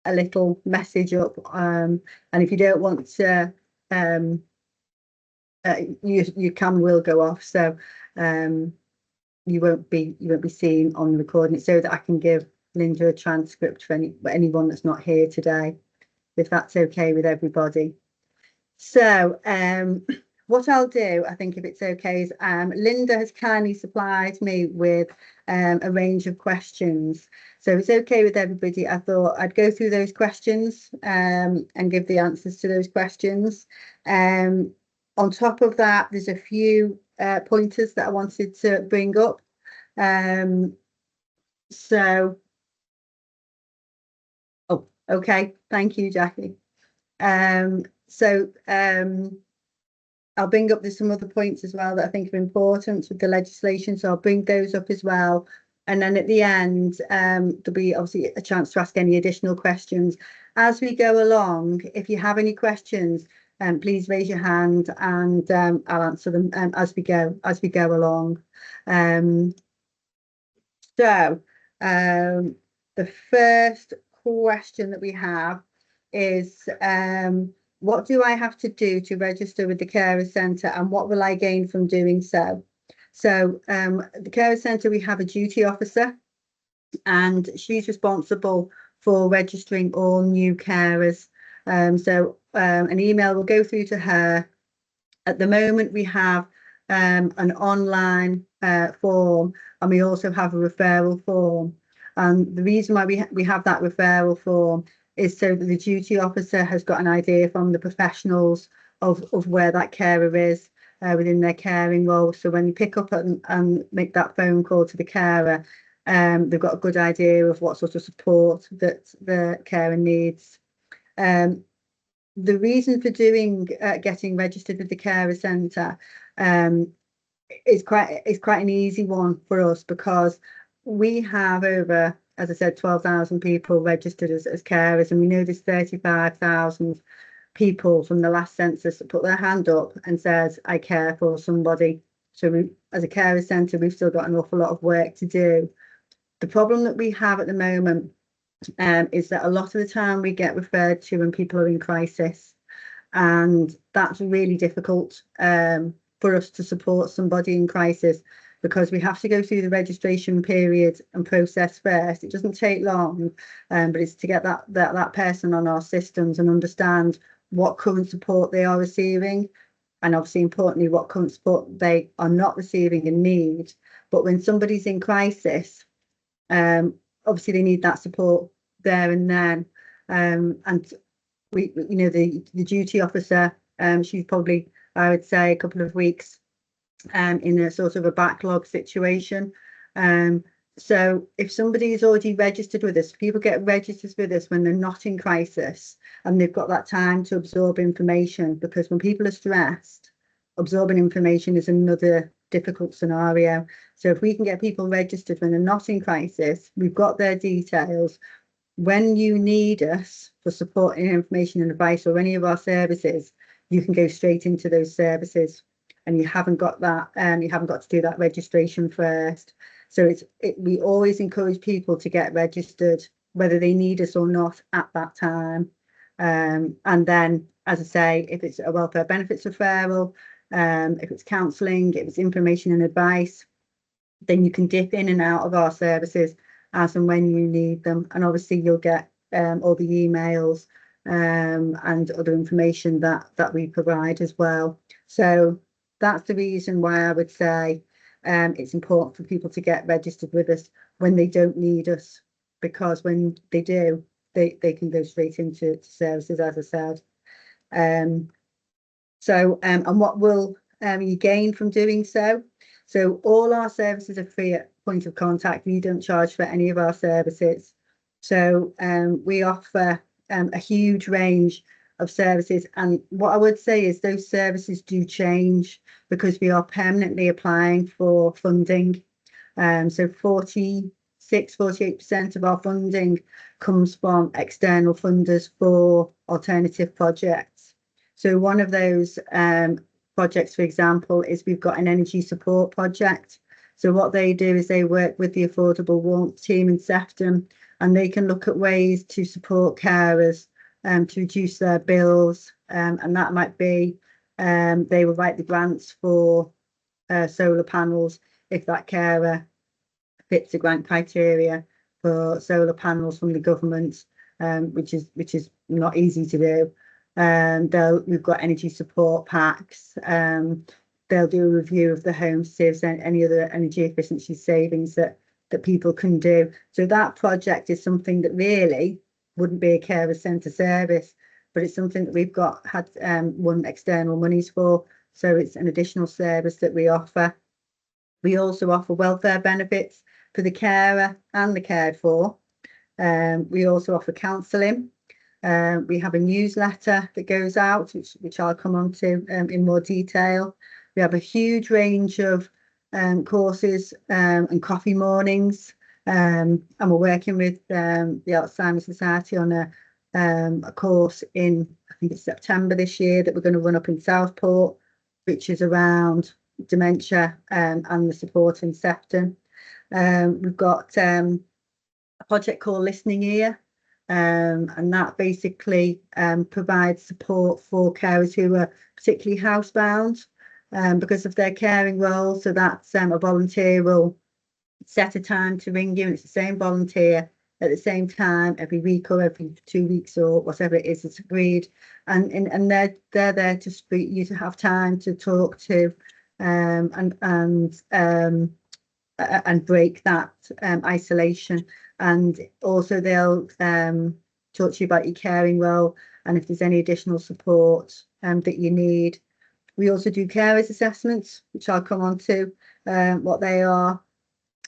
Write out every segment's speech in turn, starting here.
a little message up, and if you don't want to, your camera will go off, so you won't be seen on the recording, so that I can give Linda a transcript for anyone that's not here today, if that's okay with everybody. So what I'll do, I think, if it's okay, is Linda has kindly supplied me with a range of questions. So if it's okay with everybody, I thought I'd go through those questions and give the answers to those questions. On top of that, there's a few pointers that I wanted to bring up. Oh, okay, thank you, Jackie. I'll bring up, there's some other points as well that I think are important with the legislation, so I'll bring those up as well. And then at the end, there'll be obviously a chance to ask any additional questions. As we go along, if you have any questions, please raise your hand, and I'll answer them as we go along. The first question that we have is, what do I have to do to register with the Carer Centre, and what will I gain from doing so? So the Carer Centre, we have a duty officer, and she's responsible for registering all new carers. An email will go through to her. At the moment, we have an online form, and we also have a referral form. And the reason why we have that referral form is so that the duty officer has got an idea from the professionals of where that carer is within their caring role. So when you pick up and make that phone call to the carer, they've got a good idea of what sort of support that the carer needs. The reason for getting registered with the Carer Centre is quite an easy one for us, because we have over, as I said, 12,000 people registered as carers, and we know there's 35,000 people from the last census that put their hand up and says, I care for somebody. So as a Carer Centre, we've still got an awful lot of work to do. The problem that we have at the moment is that a lot of the time we get referred to when people are in crisis, and that's really difficult for us to support somebody in crisis, because we have to go through the registration period and process first. It doesn't take long, but it's to get that person on our systems and understand what current support they are receiving, and obviously importantly what current support they are not receiving and need. But when somebody's in crisis, obviously they need that support there and then. And we, the duty officer, she's probably, I would say, a couple of weeks in a sort of a backlog situation. So if somebody is already registered with us, people get registered with us when they're not in crisis, and they've got that time to absorb information, because when people are stressed, absorbing information is another difficult scenario. So if we can get people registered when they're not in crisis, we've got their details. When you need us for support and information and advice, or any of our services, you can go straight into those services, and you haven't got that, you haven't got to do that registration first. So we always encourage people to get registered, whether they need us or not at that time. And then, as I say, if it's a welfare benefits referral, if it's counselling, if it's information and advice, then you can dip in and out of our services as and when you need them. And obviously you'll get all the emails and other information that we provide as well. So that's the reason why I would say it's important for people to get registered with us when they don't need us, because when they do, they can go straight into services, as I said. And what will you gain from doing so? So all our services are free at point of contact. We don't charge for any of our services. So we offer a huge range of services. And what I would say is those services do change, because we are permanently applying for funding. So 48% of our funding comes from external funders for alternative projects. So one of those projects, for example, is we've got an energy support project. So what they do is they work with the Affordable Warmth team in Sefton, and they can look at ways to support carers to reduce their bills, and that might be they will write the grants for solar panels if that carer fits the grant criteria for solar panels from the government, which is not easy to do. We've got energy support packs. They'll do a review of the home saves and any other energy efficiency savings that people can do. So that project is something that really wouldn't be a carer centre service, but it's something that we've had won external monies for. So it's an additional service that we offer. We also offer welfare benefits for the carer and the cared for. We also offer counselling. We have a newsletter that goes out, which I'll come on to in more detail. We have a huge range of courses and coffee mornings, and we're working with the Alzheimer's Society on a course in, I think it's September this year, that we're going to run up in Southport, which is around dementia and the support in Sefton. We've got a project called Listening Ear, and that basically provides support for carers who are particularly housebound because of their caring role. So that's a volunteer will set a time to ring you, and it's the same volunteer at the same time every week or every 2 weeks or whatever it is that's agreed, and they're there to speak you to have time to talk to and break that isolation. And also they'll talk to you about your caring role and if there's any additional support that you need. We also do carers assessments, which I'll come on to what they are.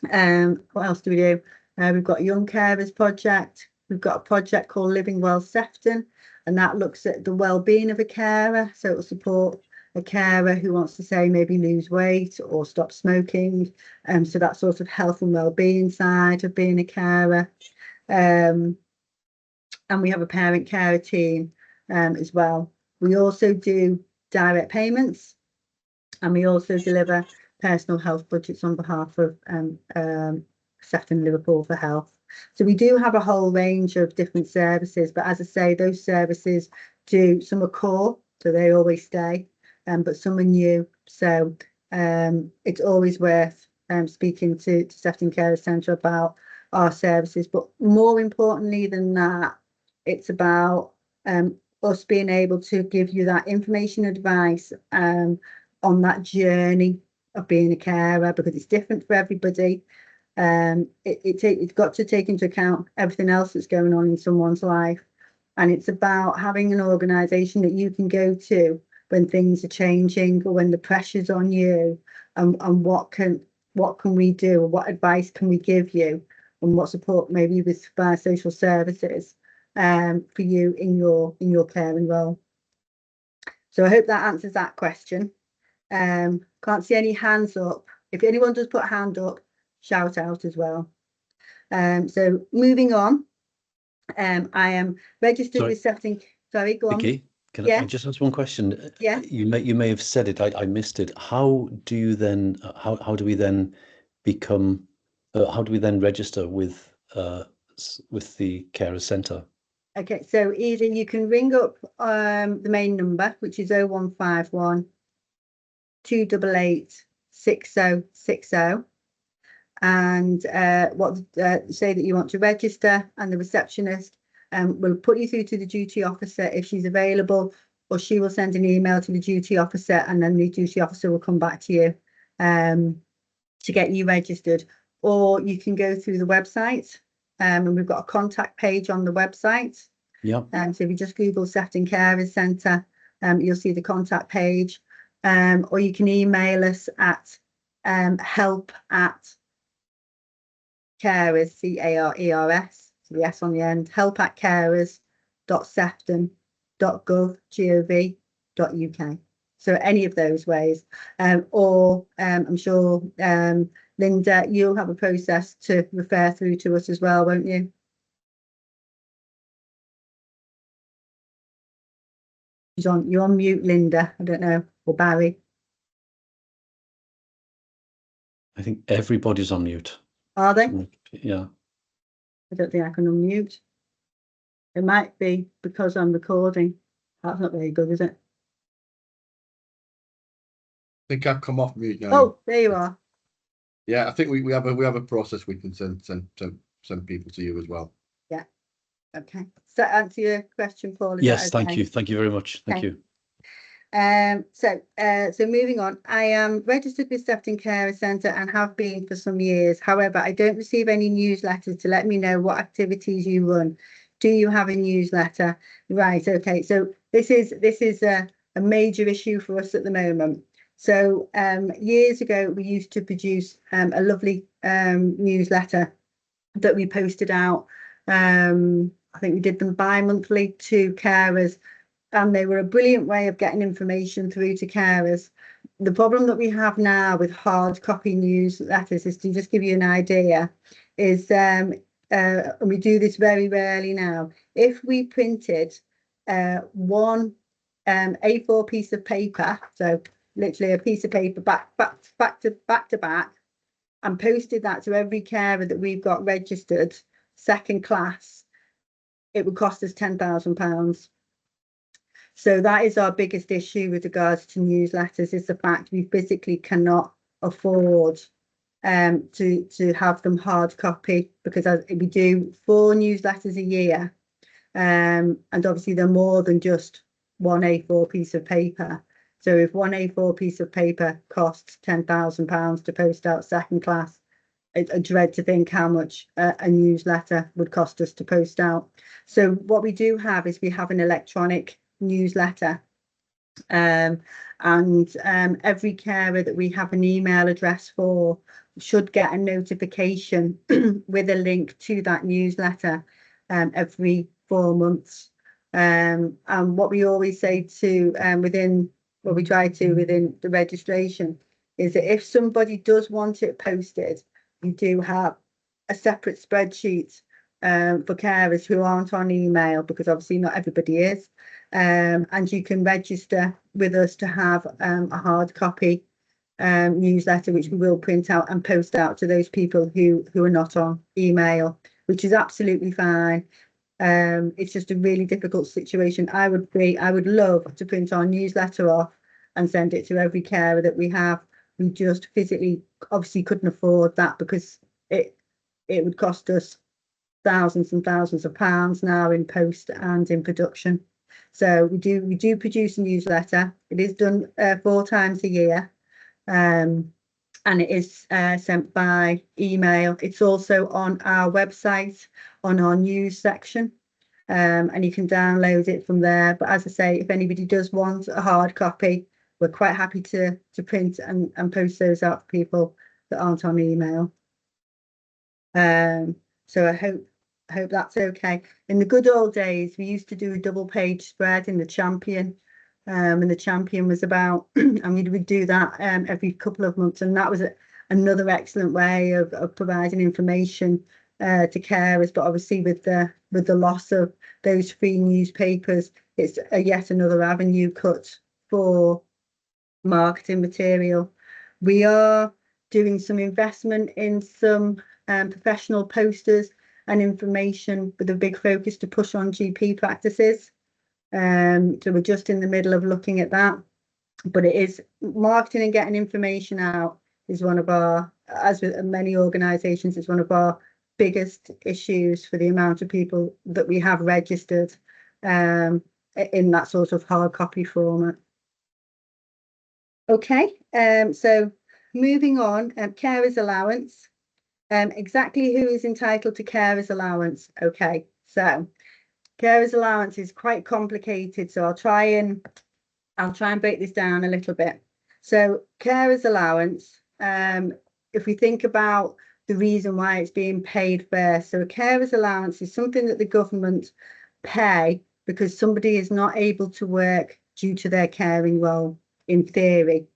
What else do we do? We've got a Young Carers project. We've got a project called Living Well Sefton, and that looks at the well-being of a carer. So it will support a carer who wants to, say, maybe lose weight or stop smoking. So that sort of health and well-being side of being a carer. And we have a parent carer team as well. We also do direct payments, and we also deliver personal health budgets on behalf of Sefton Liverpool for Health. So we do have a whole range of different services, but as I say, those services some are core, so they always stay, but some are new. So it's always worth speaking to Sefton Care Centre about our services. But more importantly than that, it's about us being able to give you that information, advice on that journey of being a carer, because it's different for everybody. It's got to take into account everything else that's going on in someone's life, and it's about having an organisation that you can go to when things are changing or when the pressure's on you, and what can we do, or what advice can we give you, and what support maybe with social services for you in your caring role. So I hope that answers that question. Can't see any hands up. If anyone does put a hand up, shout out as well. So moving on, I am registered with Sefton. Sorry, go on. Vicky, can I just ask one question? Yeah. You may have said it. I missed it. How do you then? How do we then become? How do we then register with the carer centre? Okay, so either you can ring up the main number, which is 0151 288 6060, and say that you want to register, and the receptionist will put you through to the duty officer if she's available, or she will send an email to the duty officer, and then the duty officer will come back to you to get you registered. Or you can go through the website, and we've got a contact page on the website. Yeah. So if you just Google Sefton Carers Centre, you'll see the contact page. Or you can email us at help@carers, CARERS, so the S on the end, help@carers.sefton.gov.uk. So any of those ways, or I'm sure Linda, you'll have a process to refer through to us as well, won't you? You're on mute, Linda. I don't know, or Barry. I think everybody's on mute. Are they? Yeah. I don't think I can unmute. It might be because I'm recording. That's not very good, is it? I think I've come off mute now. Oh, there you are. Yeah, I think we have a process we can send people to you as well. Yeah. Okay. Does that answer your question, Paul? Is Yes, that okay? thank you. Thank you very much. Thank Okay. you. So moving on, I am registered with Sefton Carer Centre and have been for some years. However, I don't receive any newsletters to let me know what activities you run. Do you have a newsletter? Right. Okay. So this is a major issue for us at the moment. So years ago, we used to produce a lovely newsletter that we posted out. I think we did them bi-monthly to carers, and they were a brilliant way of getting information through to carers. The problem that we have now with hard copy newsletters is, to just give you an idea, is and we do this very rarely now. If we printed one A4 piece of paper, so literally a piece of paper back to back, and posted that to every carer that we've got registered second class, it would cost us £10,000. So that is our biggest issue with regards to newsletters, is the fact we physically cannot afford to have them hard copy, because we do 4 newsletters a year, and obviously they're more than just one A4 piece of paper. So if one A4 piece of paper costs £10,000 to post out second class, I dread to think how much a newsletter would cost us to post out. So what we do have is we have an electronic newsletter, and every carer that we have an email address for should get a notification with a link to that newsletter every 4 months. And what we always say to within the registration is that if somebody does want it posted, you do have a separate spreadsheet for carers who aren't on email, because obviously not everybody is, and you can register with us to have a hard copy newsletter, which we will print out and post out to those people who are not on email, which is absolutely fine. It's just a really difficult situation. I would love to print our newsletter off and send it to every carer that we have. We just physically obviously couldn't afford that, because it would cost us thousands and thousands of pounds now in post and in production. So we do produce a newsletter. It is done 4 times a year, and it is sent by email. It's also on our website, on our news section, and you can download it from there. But as I say, if anybody does want a hard copy, we're quite happy to print and post those out for people that aren't on email. So I hope that's okay. In the good old days, we used to do a double page spread in the Champion, and the Champion was about, and we would do that every couple of months, and that was another excellent way of providing information to carers. But obviously with the loss of those free newspapers, it's yet another avenue cut for marketing material. We are doing some investment in some professional posters and information, with a big focus to push on GP practices. So we're just in the middle of looking at that. But it is marketing and getting information out is one of our, as with many organisations, it's one of our biggest issues for the amount of people that we have registered in that sort of hard copy format. Okay, so moving on, carers allowance. Exactly who is entitled to carers allowance? Okay, so carers allowance is quite complicated, so I'll try and break this down a little bit. So carers allowance, if we think about the reason why it's being paid first, so a carers allowance is something that the government pay because somebody is not able to work due to their caring role, in theory.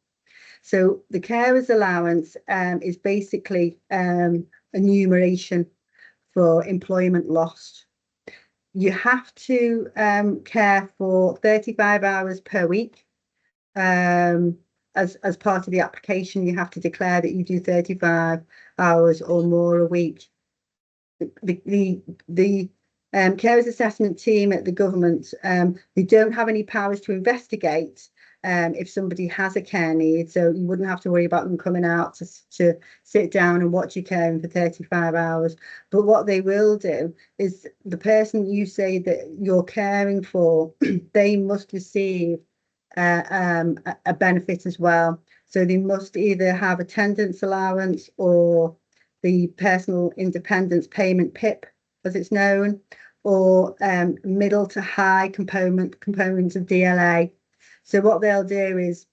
So the carers allowance is basically a enumeration for employment lost. You have to care for 35 hours per week. As part of the application, you have to declare that you do 35 hours or more a week. the carers assessment team at the government, they don't have any powers to investigate if somebody has a care need, so you wouldn't have to worry about them coming out to sit down and watch you caring for 35 hours. But what they will do is the person you say that you're caring for, they must receive a benefit as well. So they must either have attendance allowance or the personal independence payment PIP, as it's known, or middle to high components of DLA. So what they'll do is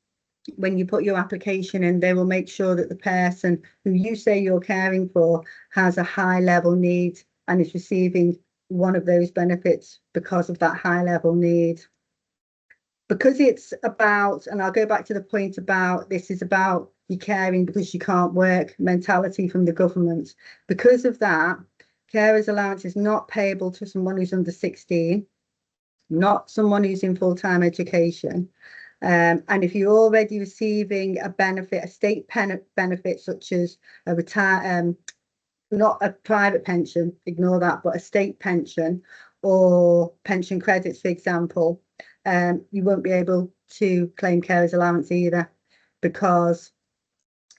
when you put your application in, they will make sure that the person who you say you're caring for has a high level need and is receiving one of those benefits because of that high level need. Because it's about, and I'll go back to the point about this is about you caring because you can't work mentality from the government. Because of that, carers allowance is not payable to someone who's under 16, not someone who's in full-time education. And if you're already receiving a benefit, a state benefit, such as a not a private pension, ignore that, but a state pension or pension credits, for example, you won't be able to claim carers allowance either because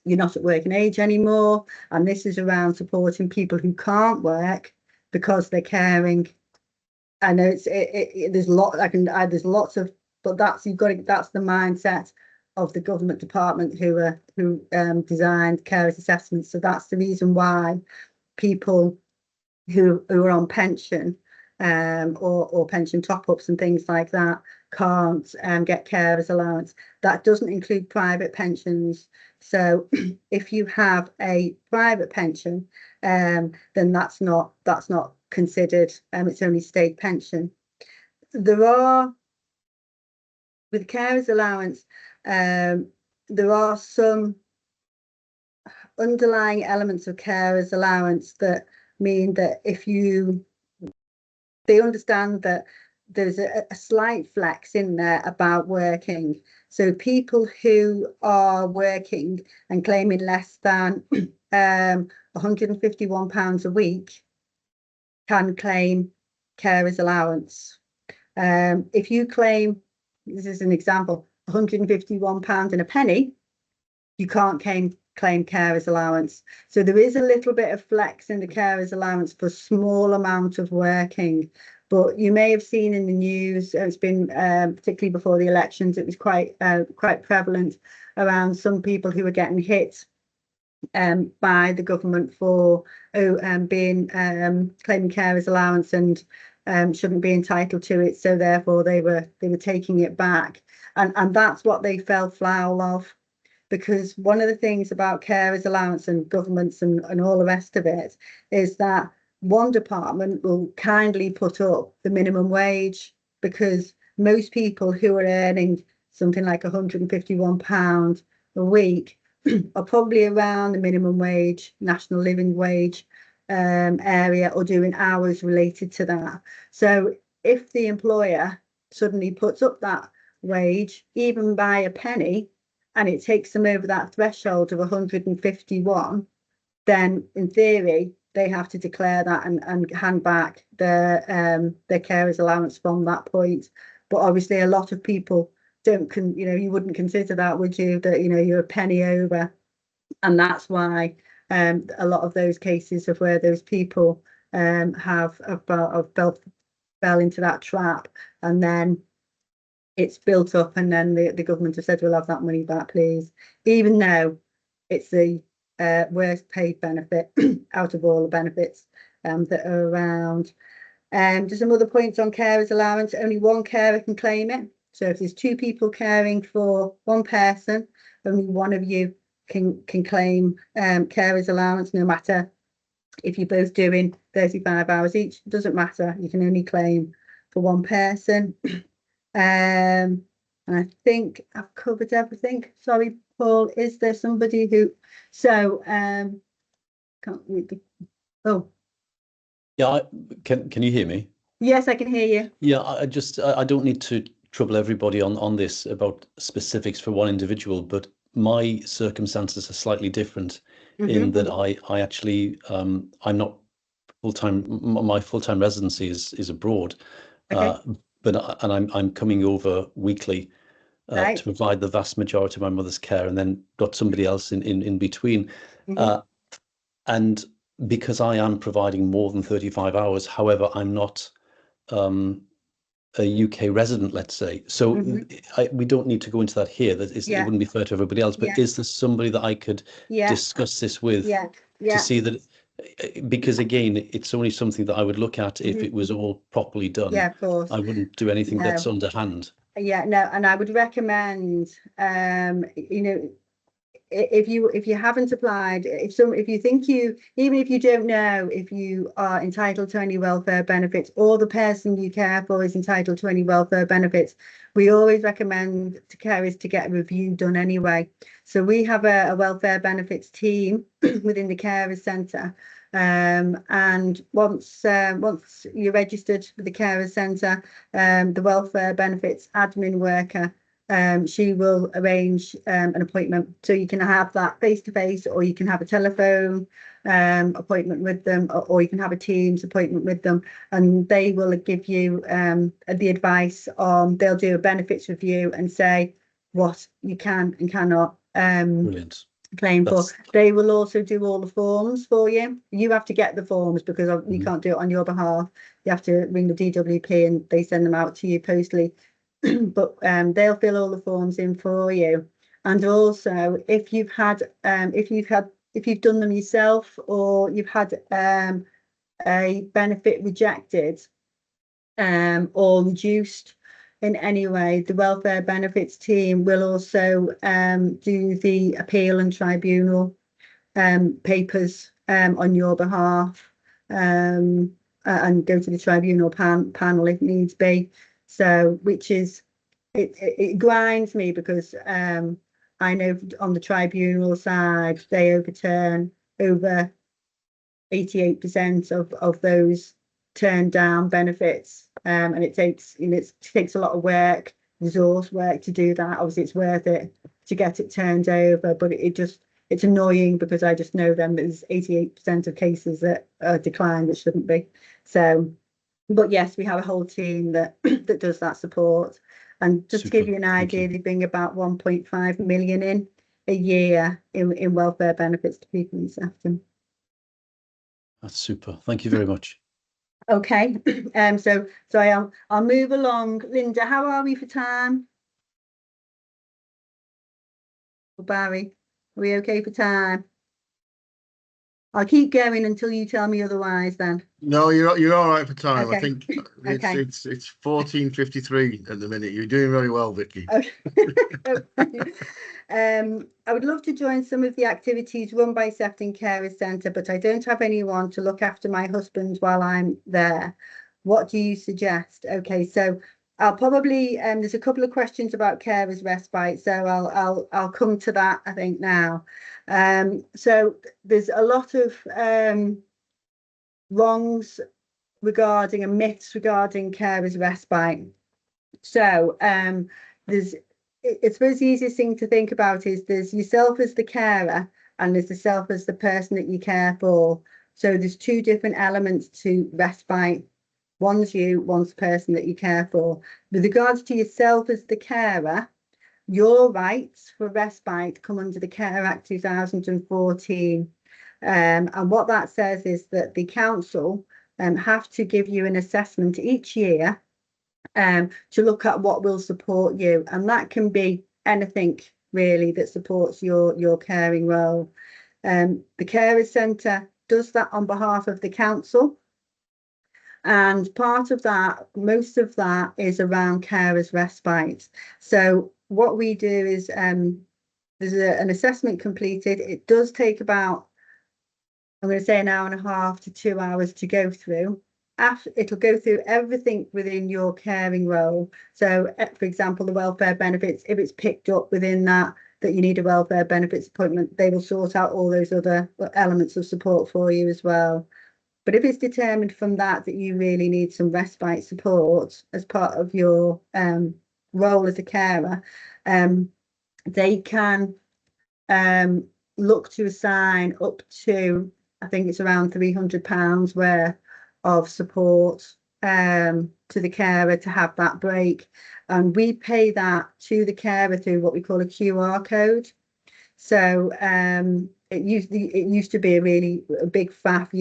you're not at working age anymore. And this is around supporting people who can't work because they're caring. I know there's there's lots of, but that's the mindset of the government department who designed carers assessments. So that's the reason why people who are on pension or pension top-ups and things like that can't get carers allowance. That doesn't include private pensions. So if you have a private pension, then that's not considered. It's only state pension. There are, with carers allowance, there are some underlying elements of carers allowance that mean that they understand that there's a slight flex in there about working. So people who are working and claiming less than £151 a week can claim carers allowance. If you claim, this is an example, £151 and a penny, you can't claim carers allowance. So there is a little bit of flex in the carers allowance for small amount of working. But you may have seen in the news, it's been particularly before the elections, it was quite prevalent around some people who were getting hit by the government for being claiming carers allowance and shouldn't be entitled to it. So therefore they were taking it back, and that's what they fell foul of. Because one of the things about carers allowance and governments and all the rest of it is that one department will kindly put up the minimum wage, because most people who are earning something like £151 a week are probably around the minimum wage, national living wage area, or doing hours related to that. So if the employer suddenly puts up that wage, even by a penny, and it takes them over that threshold of 151, then in theory they have to declare that and hand back their carers allowance from that point. But obviously a lot of people don't you wouldn't consider that, would you, that you're a penny over. And that's why a lot of those cases of where those people fell into that trap, and then it's built up, and then the government have said, we'll have that money back, please, even though it's the worst paid benefit out of all the benefits that are around. Just some other points on carers allowance: only one carer can claim it. So if there's two people caring for one person, only one of you can claim carers allowance, no matter if you're both doing 35 hours each. It doesn't matter, you can only claim for one person. And I think I've covered everything. Sorry, Paul, is there somebody who, can't read the, oh. Yeah, can you hear me? Yes, I can hear you. Yeah, I don't need to trouble everybody on this about specifics for one individual, but my circumstances are slightly different in that I actually, I'm not my full-time residency is abroad, Okay. but I'm coming over weekly Right. to provide the vast majority of my mother's care, and then got somebody else in between. Mhm. And because I am providing more than 35 hours, however, I'm not a UK resident, let's say. So we don't need to go into that here. That is, it Yeah. wouldn't be fair to everybody else. But Yeah. is there somebody that I could Yeah. discuss this with Yeah. to Yeah. see that? Because again, it's only something that I would look at if Mhm. it was all properly done. Yeah, of course. I wouldn't do anything that's No. underhand. Yeah, no, and I would recommend, you know, if you haven't applied, if you think even if you don't know if you are entitled to any welfare benefits, or the person you care for is entitled to any welfare benefits, we always recommend to carers to get a review done anyway. So we have a welfare benefits team within the carers centre, and once you're registered with the carers centre, the welfare benefits admin worker, she will arrange an appointment, so you can have that face to face, or you can have a telephone appointment with them, or you can have a Teams appointment with them, and they will give you the advice on. They'll do a benefits review and say what you can and cannot Brilliant. claim for. They will also do all the forms for you. You have to get the forms because you can't do it on your behalf. You have to ring the DWP and they send them out to you postally. But they'll fill all the forms in for you. And also, if you've done them yourself, or you've had a benefit rejected or reduced in any way, the welfare benefits team will also do the appeal and tribunal papers on your behalf, and go to the tribunal panel if needs be. So, which is, it grinds me because I know on the tribunal side they overturn over 88% of those turned down benefits, and it takes it takes a lot of work, resource work to do that. Obviously, it's worth it to get it turned over, but it's annoying because I just know then there's 88% of cases that are declined that shouldn't be. So, but yes, we have a whole team that that does that support. And just to give you an idea, they bring about 1.5 million in a year in welfare benefits to people in Sefton. That's super. Thank you very much. Okay, so I'll move along. Linda, how are we for time? Barry, are we okay for time? I'll keep going until you tell me otherwise then. No, you're all right for time. Okay. I think Okay. it's 14:53 at the minute. You're doing very well, Vicky. Okay. I would love to join some of the activities run by Sefton Carers Centre, but I don't have anyone to look after my husband while I'm there. What do you suggest? Okay, so I'll probably there's a couple of questions about carers respite, so I'll come to that I think now. So there's a lot of wrongs regarding and myths regarding carers respite. So there's, I suppose the easiest thing to think about is there's yourself as the carer and there's yourself as the person that you care for. So there's two different elements to respite. One's you, one's the person that you care for. With regards to yourself as the carer, your rights for respite come under the Care Act 2014. And what that says is that the council have to give you an assessment each year to look at what will support you, and that can be anything really that supports your caring role. The Carers Centre does that on behalf of the council, and part of that, most of that is around carers respite. So what we do is there's an assessment completed. It does take about, I'm going to say, an hour and a half to 2 hours to go through. After, it'll go through everything within your caring role. So, for example, the welfare benefits, if it's picked up within that you need a welfare benefits appointment, they will sort out all those other elements of support for you as well. But if it's determined from that you really need some respite support as part of your role as a carer, they can look to assign up to I think it's around £300 worth of support to the carer to have that break, and we pay that to the carer through what we call a QR code. So it used to be a big faff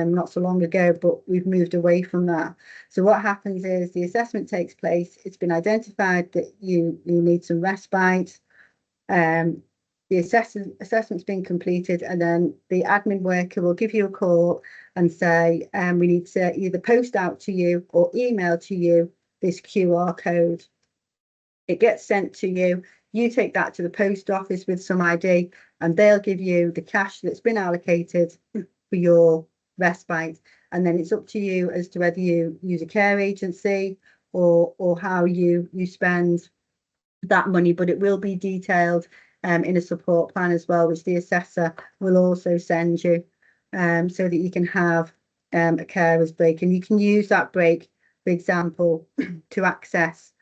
not so long ago, but we've moved away from that. So what happens is the assessment takes place. It's been identified that you need some respite. The assessment's been completed, and then the admin worker will give you a call and say, we need to either post out to you or email to you this QR code. It gets sent to you. You take that to the post office with some ID, and they'll give you the cash that's been allocated for your respite. And then it's up to you as to whether you use a care agency or how you spend that money. But it will be detailed in a support plan as well, which the assessor will also send you, so that you can have a carer's break. And you can use that break, for example, to access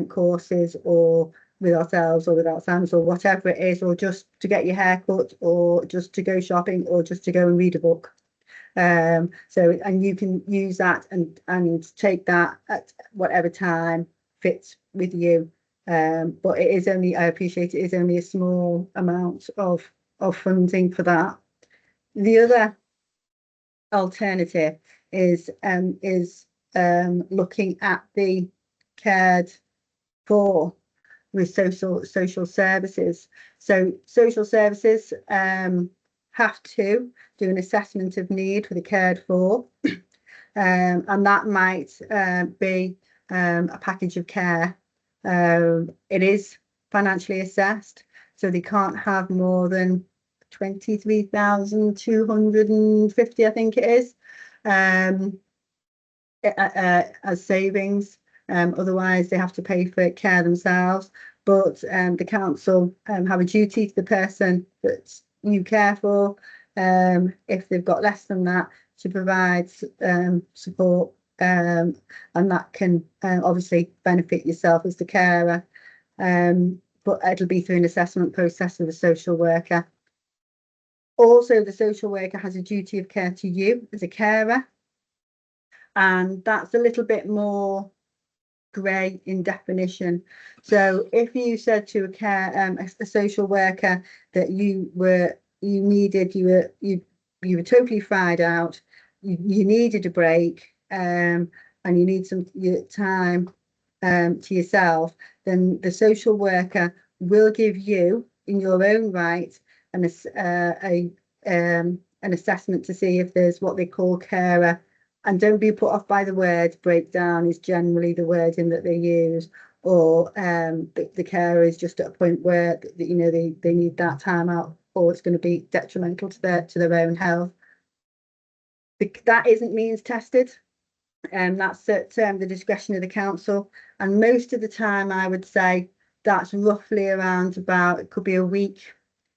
courses, or with ourselves or with Alzheimer's, or whatever it is, or just to get your hair cut, or just to go shopping, or just to go and read a book. So, and you can use that and take that at whatever time fits with you. But it is only, I appreciate it is only a small amount of funding for that. The other alternative is looking at the cared for with social services. So social services have to do an assessment of need for the cared for, and that might be a package of care. It is financially assessed, so they can't have more than 23,250, I think it is, as savings. Otherwise, they have to pay for care themselves. But the council have a duty to the person that you care for, if they've got less than that, to provide support, and that can obviously benefit yourself as the carer. But it'll be through an assessment process with a social worker. Also, the social worker has a duty of care to you as a carer, and that's a little bit more grey in definition. So if you said to a social worker that you were totally fried out, you needed a break, and you need some time to yourself, then the social worker will give you, in your own right, an assessment to see if there's what they call carer. And don't be put off by the word breakdown is generally the wording that they use, or the carer is just at a point where they need that time out, or it's going to be detrimental to their own health. That isn't means tested, and that's at the discretion of the council. And most of the time, I would say that's roughly around about, it could be a week,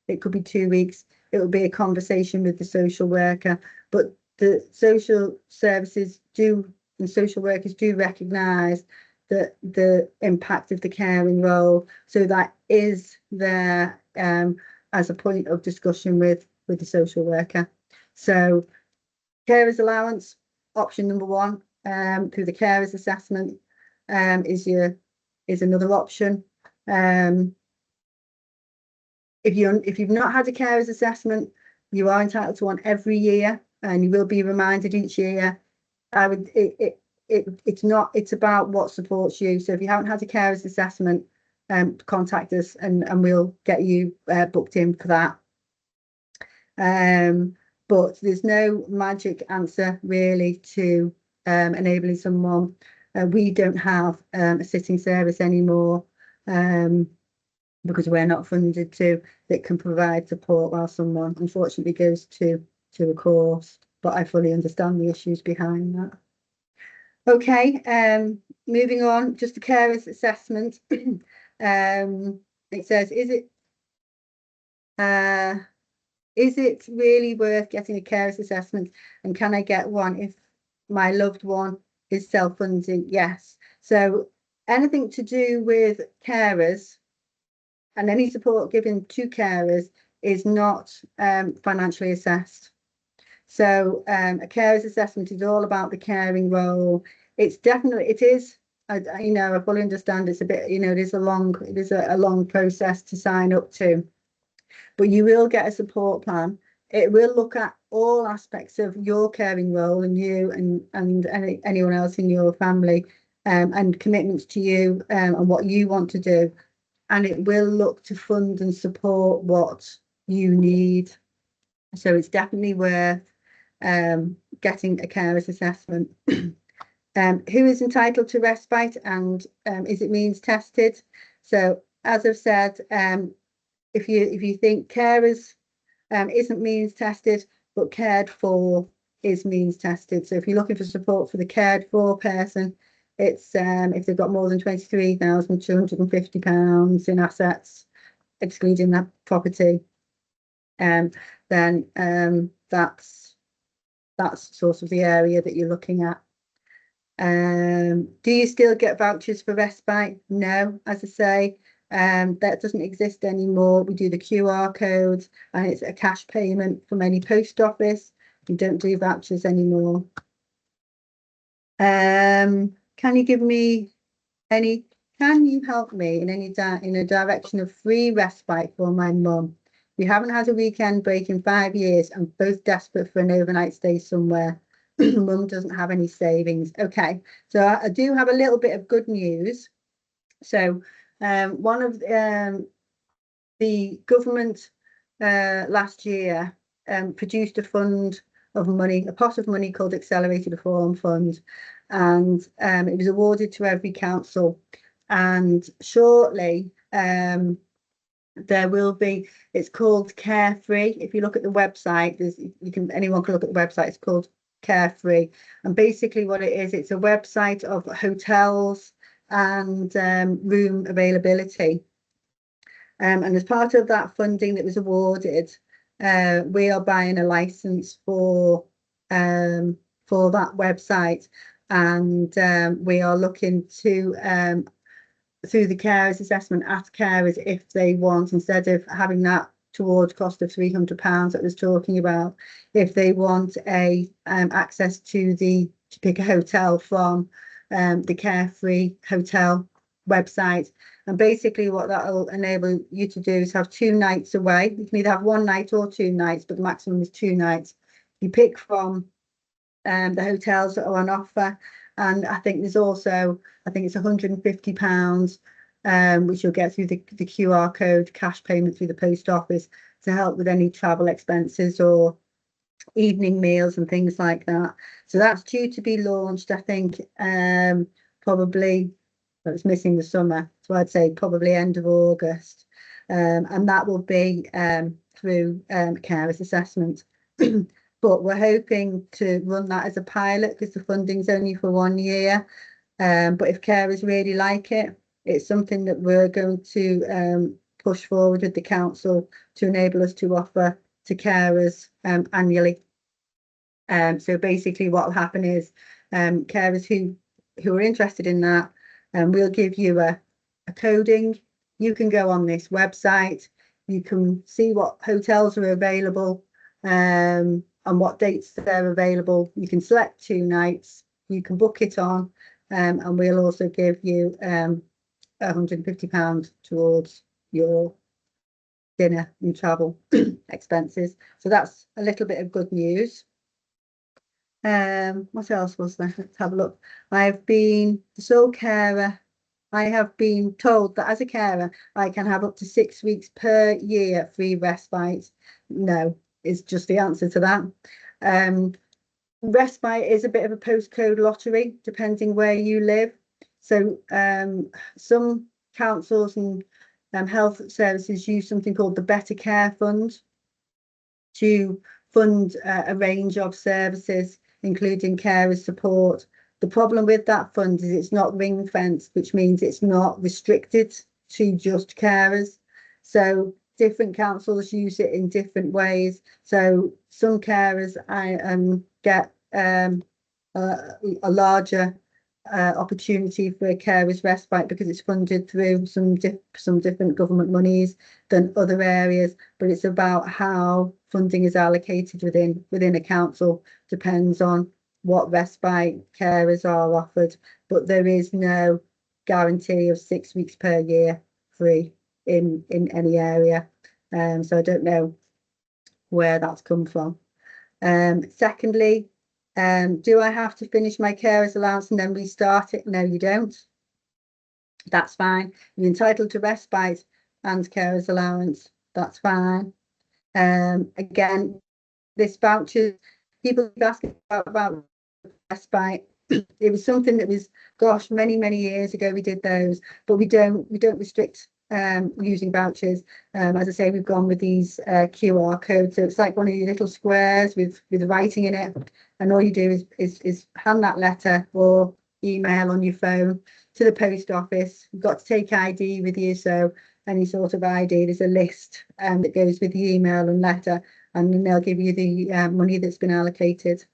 it could be 2 weeks. It will be a conversation with the social worker, but the social services and social workers do recognise that the impact of the caring role, so that is there as a point of discussion with the social worker. So carers allowance, option number one, through the carers assessment, is another option. If you've not had a carers assessment, you are entitled to one every year, and you will be reminded each year. It's about what supports you. So if you haven't had a carers assessment, contact us and we'll get you booked in for that. But there's no magic answer really to enabling someone. We don't have a sitting service anymore, because we're not funded that can provide support while someone unfortunately goes to a course. But I fully understand the issues behind that. Okay, moving on, just a carers assessment. It says, is it really worth getting a carers assessment, and can I get one if my loved one is self-funding? Yes. So anything to do with carers and any support given to carers is not financially assessed. So a carer's assessment is all about the caring role. It's definitely, it is, you know, I fully understand it's a bit, you know, it is a long process to sign up to, but you will get a support plan. It will look at all aspects of your caring role and you and anyone else in your family, and commitments to you, and what you want to do. And it will look to fund and support what you need. So it's definitely worth getting a carer's assessment. Who is entitled to respite, and is it means tested? So as I've said, if you think carers isn't means tested but cared for is means tested. So if you're looking for support for the cared for person, it's if they've got more than £23,250 in assets, excluding that property, then that's sort of the area that you're looking at. Do you still get vouchers for respite? No, as I say, that doesn't exist anymore. We do the QR code and it's a cash payment from any post office. We don't do vouchers anymore. Can you help me in in a direction of free respite for my mum? We haven't had a weekend break in 5 years and both desperate for an overnight stay somewhere. Mum doesn't have any savings. Okay, so I do have a little bit of good news. So one of the government last year produced a fund of money, a pot of money called Accelerated Reform Fund, and it was awarded to every council. And shortly there will be, it's called Carefree. If you look at the website, anyone can look at the website. It's called Carefree, and basically what it is, it's a website of hotels and room availability. And as part of that funding that was awarded, we are buying a license for that website, and we are looking to through the carers assessment, ask carers if they want, instead of having that towards cost of £300 that I was talking about, if they want a access to pick a hotel from the Carefree hotel website. And basically what that will enable you to do is have 2 nights away. You can either have 1 night or 2 nights, but the maximum is 2 nights. You pick from the hotels that are on offer, and I think there's also, I think it's £150, which you'll get through the QR code cash payment through the post office to help with any travel expenses or evening meals and things like that. So that's due to be launched, I think, probably, well, it's missing the summer, so I'd say probably end of August, and that will be through carers assessment. But we're hoping to run that as a pilot because the funding's only for 1 year. But if carers really like it, it's something that we're going to push forward with the council to enable us to offer to carers annually. So basically what will happen is carers who are interested in that, we'll give you a coding. You can go on this website, you can see what hotels are available, and what dates they're available. You can select 2 nights, you can book it on, and we'll also give you £150 towards your dinner and travel expenses. So that's a little bit of good news. What else was there? Let's have a look. I've been the sole carer. I have been told that as a carer, I can have up to 6 weeks per year free respite. No, is just the answer to that. Respite is a bit of a postcode lottery, depending where you live. So some councils and health services use something called the Better Care Fund to fund a range of services, including carers support. The problem with that fund is it's not ring fenced, which means it's not restricted to just carers. So different councils use it in different ways. So some carers get a larger opportunity for a carer's respite because it's funded through some different government monies than other areas. But it's about how funding is allocated within a council, depends on what respite carers are offered, but there is no guarantee of 6 weeks per year free in any area. So I don't know where that's come from. Secondly, do I have to finish my carers allowance and then restart it? No, you don't. That's fine. You're entitled to respite and carers allowance. That's fine. Again, this voucher, people keep asking about respite. It was something that was, gosh, many years ago we did those, but we don't restrict using vouchers. As I say, we've gone with these QR codes, so it's like one of these little squares with writing in it, and all you do is hand that letter or email on your phone to the post office. You've got to take ID with you, so any sort of ID, there's a list that goes with the email and letter, and then they'll give you the money that's been allocated.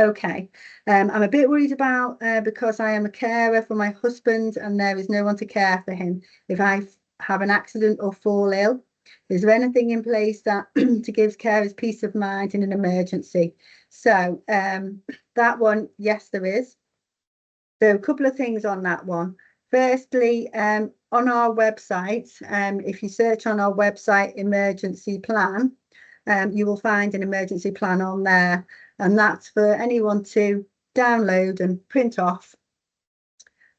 Okay, I'm a bit worried about because I am a carer for my husband and there is no one to care for him. If I have an accident or fall ill, is there anything in place that to give carers peace of mind in an emergency? So that one, yes, there is. So a couple of things on that one. Firstly, on our website, if you search on our website emergency plan, you will find an emergency plan on there, and that's for anyone to download and print off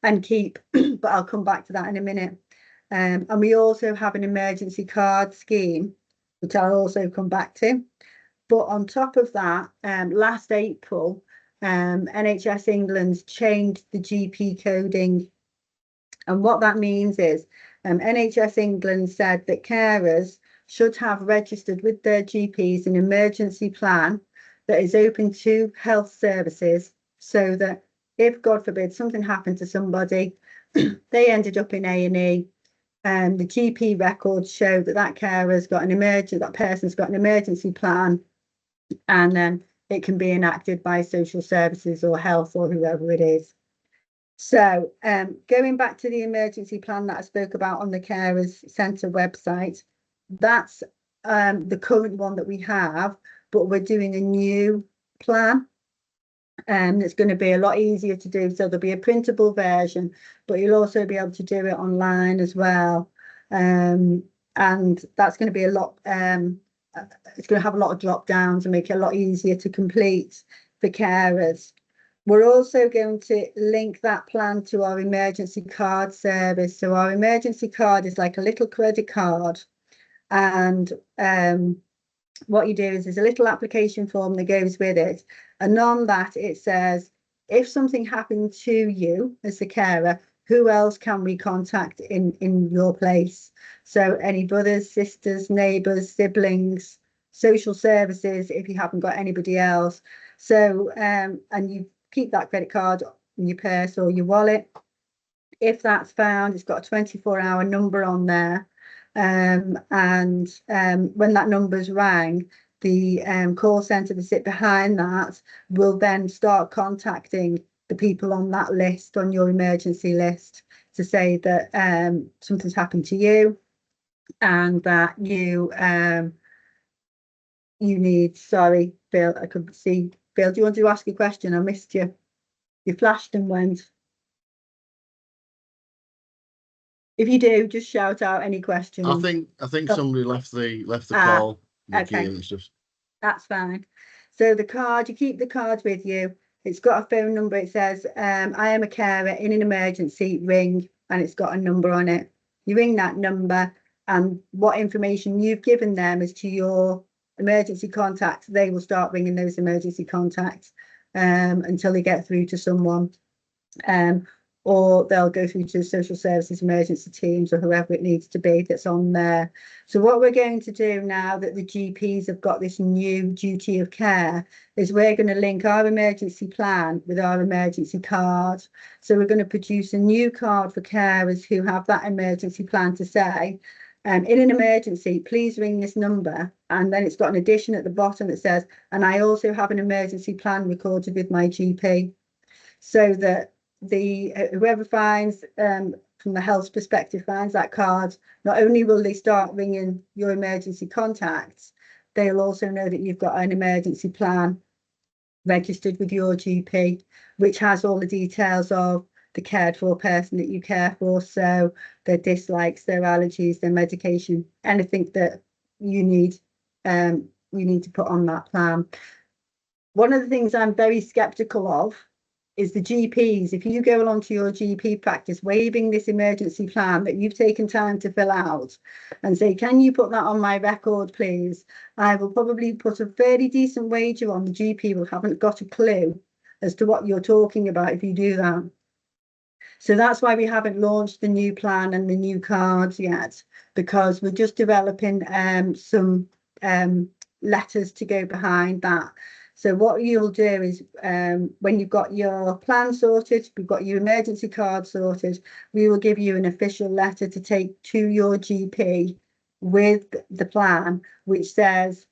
and keep, but I'll come back to that in a minute. And we also have an emergency card scheme, which I'll also come back to. But on top of that, last April, NHS England's changed the GP coding. And what that means is NHS England said that carers should have registered with their GPs an emergency plan that is open to health services, so that if, God forbid, something happened to somebody, they ended up in A&E, and the GP records show that that carer's got an emergency, that person's got an emergency plan, and then it can be enacted by social services or health or whoever it is. So going back to the emergency plan that I spoke about on the Carers Centre website, that's the current one that we have, but we're doing a new plan, and it's going to be a lot easier to do. So there'll be a printable version, but you'll also be able to do it online as well. And that's going to be a lot, it's going to have a lot of drop downs and make it a lot easier to complete for carers. We're also going to link that plan to our emergency card service. So our emergency card is like a little credit card, and what you do is there's a little application form that goes with it, and on that it says, if something happened to you as a carer, who else can we contact in your place? So any brothers, sisters, neighbours, siblings, social services, if you haven't got anybody else. So and you keep that credit card in your purse or your wallet. If that's found, it's got a 24-hour number on there. And when that number's rang, the call centre that sit behind that will then start contacting the people on that list, on your emergency list, to say that something's happened to you and that you need, sorry, Bill, I couldn't see. Bill, do you want to ask a question? I missed you. You flashed and went. If you do, just shout out any questions. I think somebody left the call. Okay. And stuff. That's fine. So the card, you keep the card with you. It's got a phone number. It says, I am a carer in an emergency, ring, and it's got a number on it. You ring that number, and what information you've given them as to your emergency contacts, they will start ringing those emergency contacts until they get through to someone. Or they'll go through to social services emergency teams or whoever it needs to be that's on there. So what we're going to do now that the GPs have got this new duty of care is we're going to link our emergency plan with our emergency card. So we're going to produce a new card for carers who have that emergency plan to say, in an emergency, please ring this number. And then it's got an addition at the bottom that says, and I also have an emergency plan recorded with my GP. So that whoever finds from the health perspective finds that card, not only will they start ringing your emergency contacts, they'll also know that you've got an emergency plan registered with your GP, which has all the details of the cared for person that you care for, so their dislikes, their allergies, their medication, anything that you need to put on that plan. One of the things I'm very skeptical of is the GPs. If you go along to your GP practice waiving this emergency plan that you've taken time to fill out and say, can you put that on my record, please? I will probably put a fairly decent wager on the GP will haven't got a clue as to what you're talking about if you do that. So that's why we haven't launched the new plan and the new cards yet, because we're just developing some letters to go behind that. So what you'll do is when you've got your plan sorted, we've got your emergency card sorted, we will give you an official letter to take to your GP with the plan, which says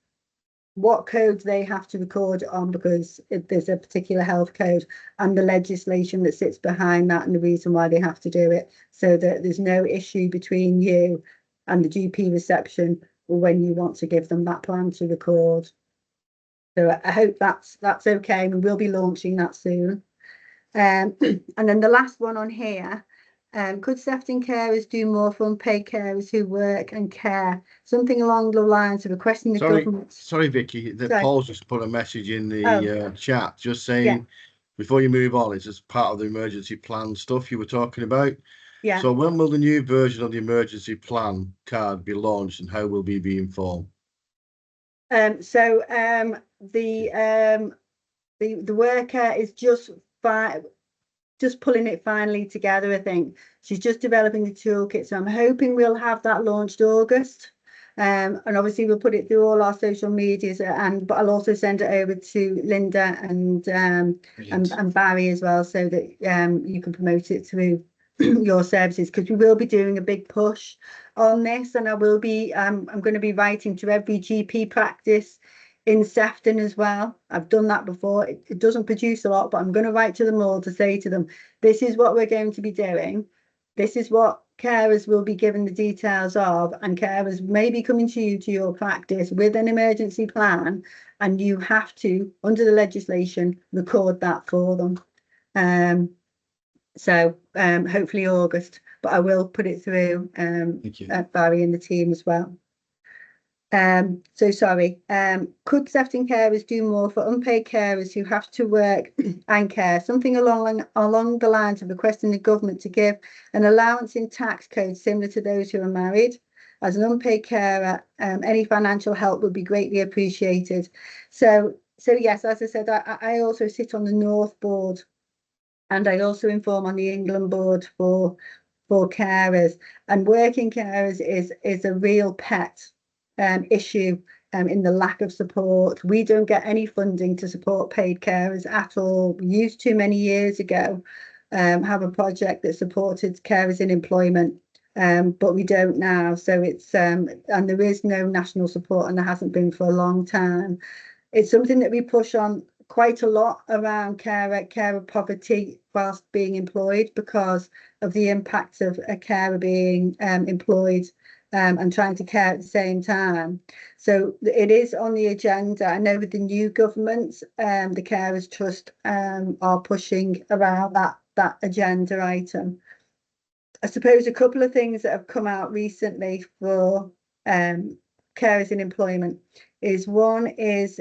what codes they have to record on, because there's a particular health code, and the legislation that sits behind that and the reason why they have to do it, so that there's no issue between you and the GP reception when you want to give them that plan to record. So I hope that's okay, and we'll be launching that soon. And then the last one on here, could Sefton carers do more for unpaid carers who work and care? Something along the lines of requesting the government. Sorry, Vicky, Paul's just put a message in the chat just saying, before you move on, it's just part of the emergency plan stuff you were talking about. Yeah. So when will the new version of the emergency plan card be launched, and how will we be informed? The worker is just pulling it finally together. I think she's just developing the toolkit, so I'm hoping we'll have that launched August, and obviously we'll put it through all our social medias, but I'll also send it over to Linda and Barry as well, so that you can promote it through your services, because we will be doing a big push on this, and I will be I'm going to be writing to every GP practice in Sefton as well. I've done that before. It doesn't produce a lot, but I'm going to write to them all to say to them, this is what we're going to be doing. This is what carers will be given the details of, and carers may be coming to you, to your practice with an emergency plan, and you have to, under the legislation, record that for them. So hopefully August, but I will put it through Barry and the team as well. So sorry, could Sefton carers do more for unpaid carers who have to work and care? Something along the lines of requesting the government to give an allowance in tax code similar to those who are married. As an unpaid carer, any financial help would be greatly appreciated. So yes, as I said, I also sit on the North board, and I also inform on the England board for carers, and working carers is a real pet issue in the lack of support. We don't get any funding to support paid carers at all. We used to many years ago have a project that supported carers in employment, but we don't now. So it's and there is no national support, and there hasn't been for a long time. It's something that we push on quite a lot around carer poverty whilst being employed, because of the impact of a carer being employed and trying to care at the same time. So it is on the agenda. I know with the new government, the Carers Trust are pushing around that agenda item. I suppose a couple of things that have come out recently for carers in employment is one is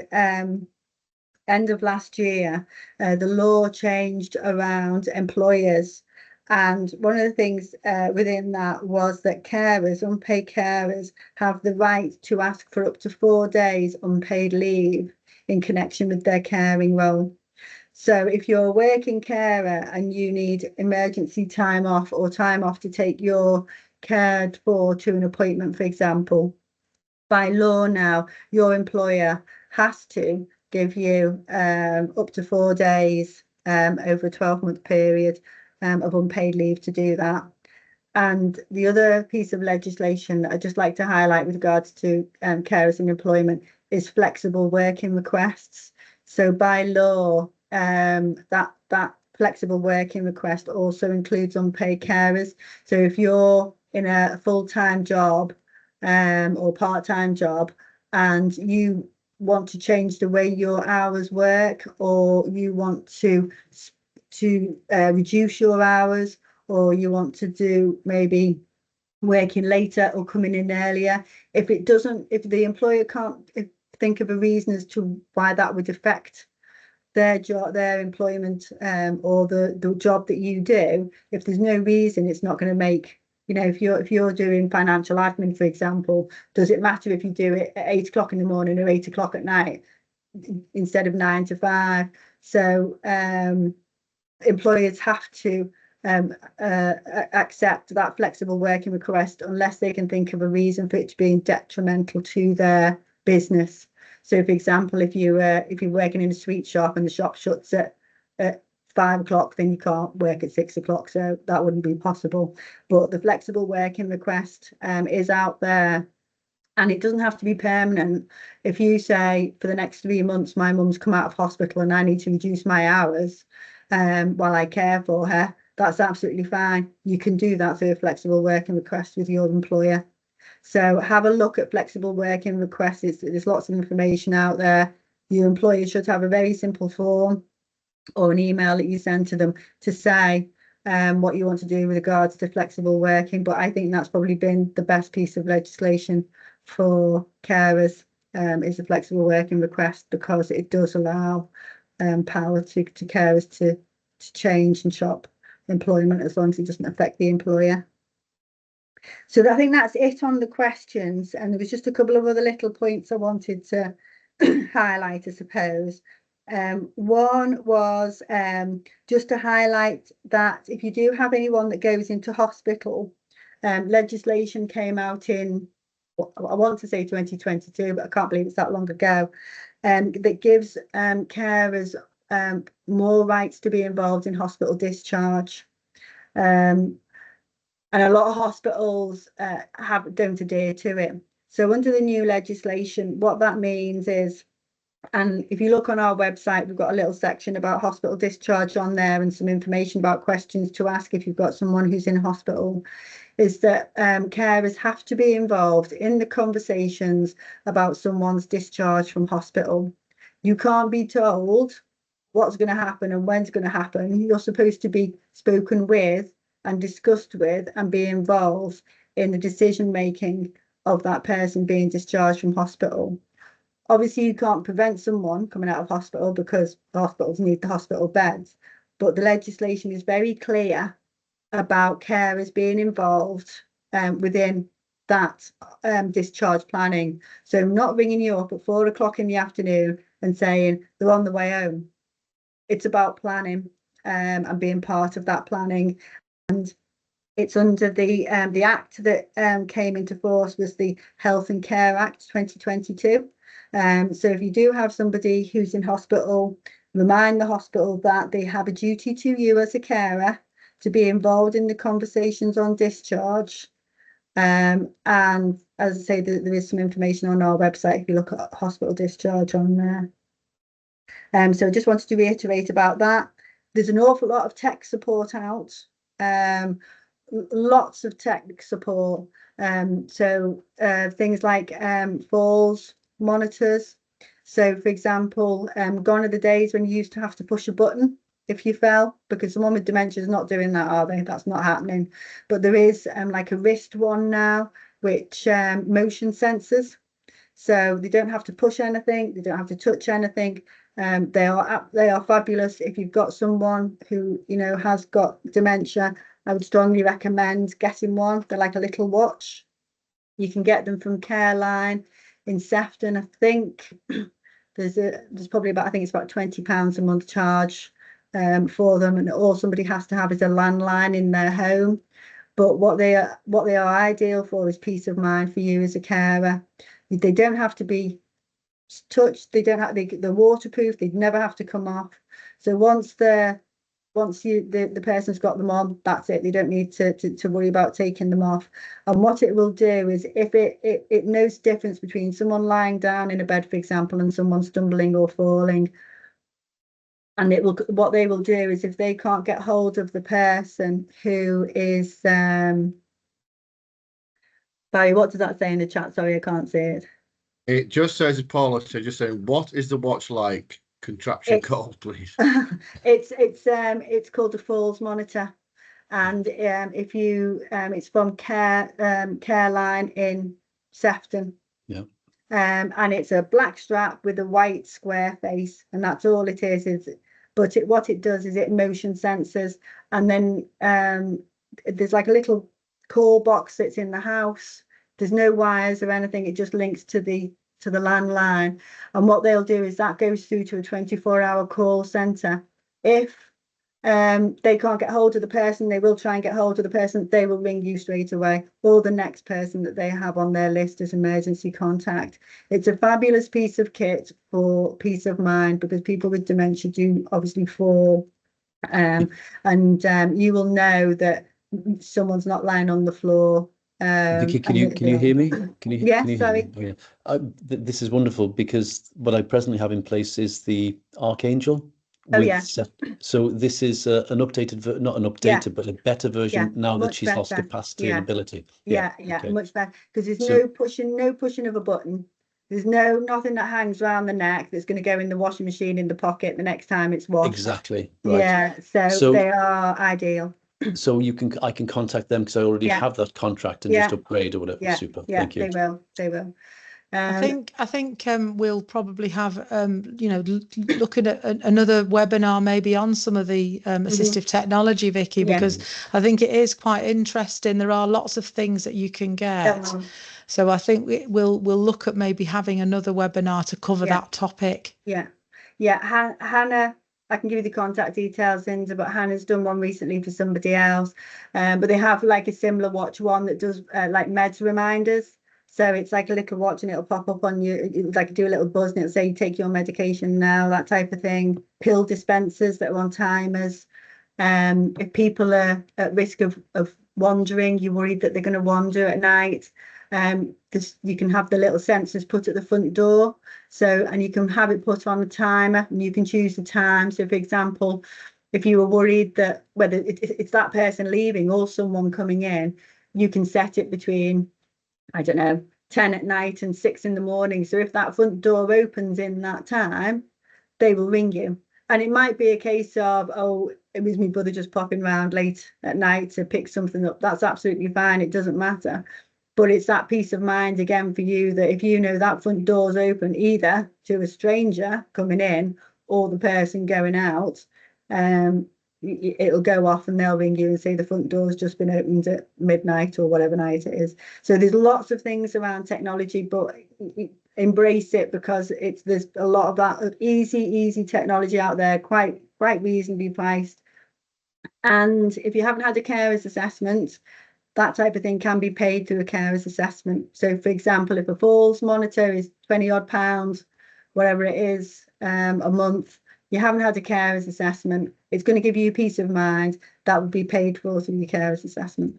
end of last year, the law changed around employers, and one of the things within that was that carers, unpaid carers, have the right to ask for up to 4 days unpaid leave in connection with their caring role. So if you're a working carer and you need emergency time off, or time off to take your cared for to an appointment, for example, by law now, your employer has to give you up to 4 days over a 12-month period of unpaid leave to do that. And the other piece of legislation that I'd just like to highlight with regards to carers in employment is flexible working requests. So by law, that flexible working request also includes unpaid carers. So if you're in a full-time job or part-time job, and you want to change the way your hours work, or you want to reduce your hours, or you want to do maybe working later or coming in earlier. If the employer can't think of a reason as to why that would affect their job, their employment, or the job that you do, if there's no reason, it's not going to make, if you're doing financial admin, for example, does it matter if you do it at 8 o'clock in the morning or 8 o'clock at night instead of 9 to 5? So employers have to accept that flexible working request unless they can think of a reason for it to being detrimental to their business. So, for example, if you're working in a sweet shop and the shop shuts at 5 o'clock, then you can't work at 6 o'clock. So that wouldn't be possible. But the flexible working request is out there, and it doesn't have to be permanent. If you say, for the next 3 months, my mum's come out of hospital and I need to reduce my hours while I care for her, that's absolutely fine. You can do that through a flexible working request with your employer. So have a look at flexible working requests. There's lots of information out there. Your employer should have a very simple form or an email that you send to them to say what you want to do with regards to flexible working. But I think that's probably been the best piece of legislation for carers, is a flexible working request, because it does allow power to carers to change and shop employment as long as it doesn't affect the employer. So I think that's it on the questions, and there was just a couple of other little points I wanted to highlight, I suppose. One was just to highlight that if you do have anyone that goes into hospital, legislation came out in, I want to say 2022, but I can't believe it's that long ago, that gives carers more rights to be involved in hospital discharge. And a lot of hospitals don't adhere to it. So under the new legislation, what that means is, and if you look on our website, we've got a little section about hospital discharge on there and some information about questions to ask if you've got someone who's in hospital, is that carers have to be involved in the conversations about someone's discharge from hospital. You can't be told what's going to happen and when's going to happen. You're supposed to be spoken with and discussed with and be involved in the decision making of that person being discharged from hospital. Obviously, you can't prevent someone coming out of hospital because hospitals need the hospital beds, but the legislation is very clear about carers being involved within that discharge planning. So not ringing you up at 4 o'clock in the afternoon and saying they're on the way home. It's about planning and being part of that planning. And it's under the act that came into force was the Health and Care Act 2022. So if you do have somebody who's in hospital, remind the hospital that they have a duty to you as a carer to be involved in the conversations on discharge. And as I say, there is some information on our website if you look at hospital discharge on there. So I just wanted to reiterate about that. There's an awful lot of tech support out. Lots of tech support. So things like falls monitors. So for example, gone are the days when you used to have to push a button if you fell, because someone with dementia is not doing that, are they? That's not happening. But there is like a wrist one now, which motion sensors. So they don't have to push anything, they don't have to touch anything. They are fabulous. If you've got someone who has got dementia, I would strongly recommend getting one. They're like a little watch. You can get them from Careline in Sefton. I think there's probably about, I think it's about £20 a month charge for them, and all somebody has to have is a landline in their home. But what they are ideal for is peace of mind for you as a carer. They don't have to be touched. They're waterproof. They'd never have to come off. So once the person's got them on, that's it. They don't need to worry about taking them off. And what it will do is, if it knows the difference between someone lying down in a bed, for example, and someone stumbling or falling, and what they will do is, if they can't get hold of the person who is Barry, what does that say in the chat? Sorry, I can't see it. It just says, Paula, so just saying, what is the watch like? Contraption It's called, please. it's called the Falls Monitor, and if you it's from Careline in Sefton. Yeah. And it's a black strap with a white square face, and that's all it is. But what it does is it motion sensors, and then there's like a little call box that's in the house. There's no wires or anything. It just links to the landline, and what they'll do is that goes through to a 24-hour call center. If they can't get hold of the person, they will try and get hold of the person. They will ring you straight away, or the next person that they have on their list as emergency contact. It's a fabulous piece of kit for peace of mind, because people with dementia do obviously fall, and you will know that someone's not lying on the floor. Vicky, can you hear me? Yeah, can you sorry. hear me? Oh, yeah. This is wonderful, because what I presently have in place is the Archangel Oh, with yeah. so this is an updated, not an updated, but a better version now that she's lost capacity and ability. Yeah, okay. much better, because there's So- no pushing of a button. There's nothing that hangs around the neck that's going to go in the washing machine in the pocket the next time it's washed. Exactly. Right. Yeah, so they are ideal. So I can contact them, because I already have that contract, and just upgrade or whatever. Yeah, Super. yeah, Thank you. They will. I think we'll probably have looking at another webinar maybe on some of the assistive technology, Vicky, because I think it is quite interesting. There are lots of things that you can get. So I think we'll look at maybe having another webinar to cover that topic. Yeah. Hannah, I can give you the contact details, Linda, but Hannah's done one recently for somebody else. But they have like a similar watch, one that does like meds reminders. So it's like a little watch, and it'll pop up on you. It like do a little buzz, and it'll say take your medication now, that type of thing. Pill dispensers that are on timers. If people are at risk of wandering, you're worried that they're going to wander at night, you can have the little sensors put at the front door. So, and you can have it put on a timer, and you can choose the time. So, for example, if you were worried that whether it's that person leaving or someone coming in, you can set it between, I don't know, 10 at night and 6 in the morning. So if that front door opens in that time, they will ring you. And it might be a case of, oh, it was my brother just popping around late at night to pick something up. That's absolutely fine. It doesn't matter. But it's that peace of mind again for you, that if you know that front door's open either to a stranger coming in or the person going out, it'll go off and they'll ring you and say the front door's just been opened at midnight or whatever night it is. So there's lots of things around technology, but embrace it, because there's a lot of that easy technology out there, quite reasonably priced. And if you haven't had a carer's assessment, that type of thing can be paid through a carer's assessment. So for example, if a falls monitor is 20 odd pounds, whatever it is, a month, you haven't had a carer's assessment, it's going to give you peace of mind. That will be paid for through your carer's assessment.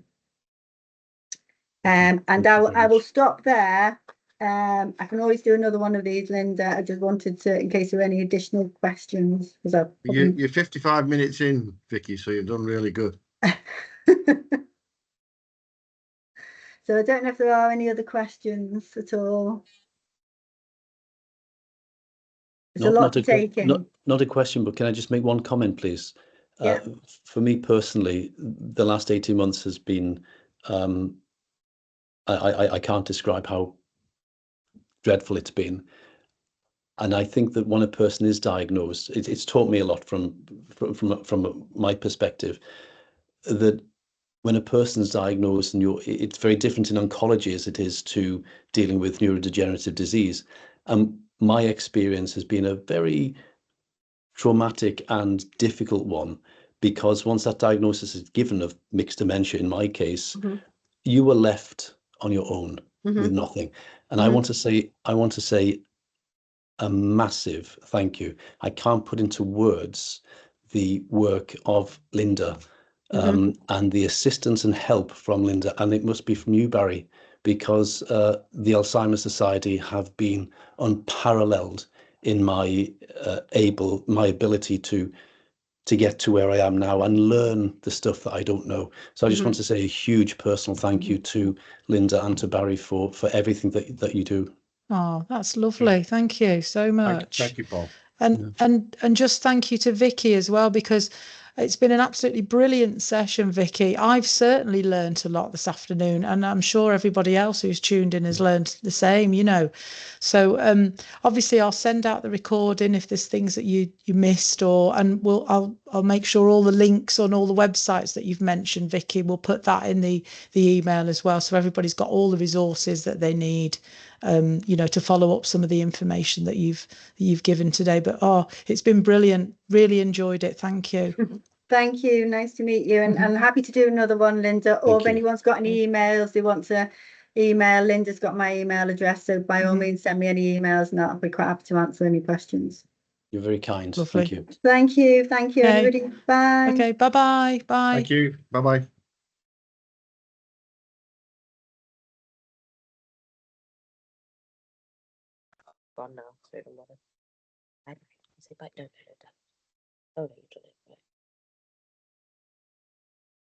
And I will stop there. I can always do another one of these, Linda. I just wanted to, in case there are any additional questions. You're 55 minutes in, Vicky, so you've done really good. So I don't know if there are any other questions at all. It's a lot to take in. Not a question, but can I just make one comment, please? Yeah. For me personally, the last 18 months has been, I can't describe how dreadful it's been. And I think that when a person is diagnosed, it's taught me a lot from my perspective, that when a person's diagnosed, and it's very different in oncology as it is to dealing with neurodegenerative disease. My experience has been a very traumatic and difficult one, because once that diagnosis is given of mixed dementia, in my case, you were left on your own with nothing. And I want to say a massive thank you. I can't put into words the work of Linda, and the assistance and help from Linda, and it must be from you, Barry, because the Alzheimer's Society have been unparalleled in my ability to get to where I am now and learn the stuff that I don't know. So I just want to say a huge personal thank you to Linda and to Barry for everything that you do. Oh, that's lovely. Thank you so much. Thank you, Paul. And just thank you to Vicky as well, because it's been an absolutely brilliant session, Vicky. I've certainly learned a lot this afternoon, and I'm sure everybody else who's tuned in has learned the same, you know. So obviously I'll send out the recording if there's things that you missed, and I'll make sure all the links on all the websites that you've mentioned, Vicky, we'll put that in the email as well, so everybody's got all the resources that they need, you know, to follow up some of the information that you've given today. But it's been brilliant. Really enjoyed it. Thank you. Thank you. Nice to meet you, and I'm happy to do another one, Linda. Or if anyone's got any emails they want to email, Linda's got my email address, so by all means send me any emails, and I'll be quite happy to answer any questions. You're very kind. Lovely. Thank you. Thank you. Thank you, Okay. everybody. Bye. Okay. Bye-bye. Bye. Thank you. Bye-bye. Gone now. So I don't say bye. No. Oh, no, you do it.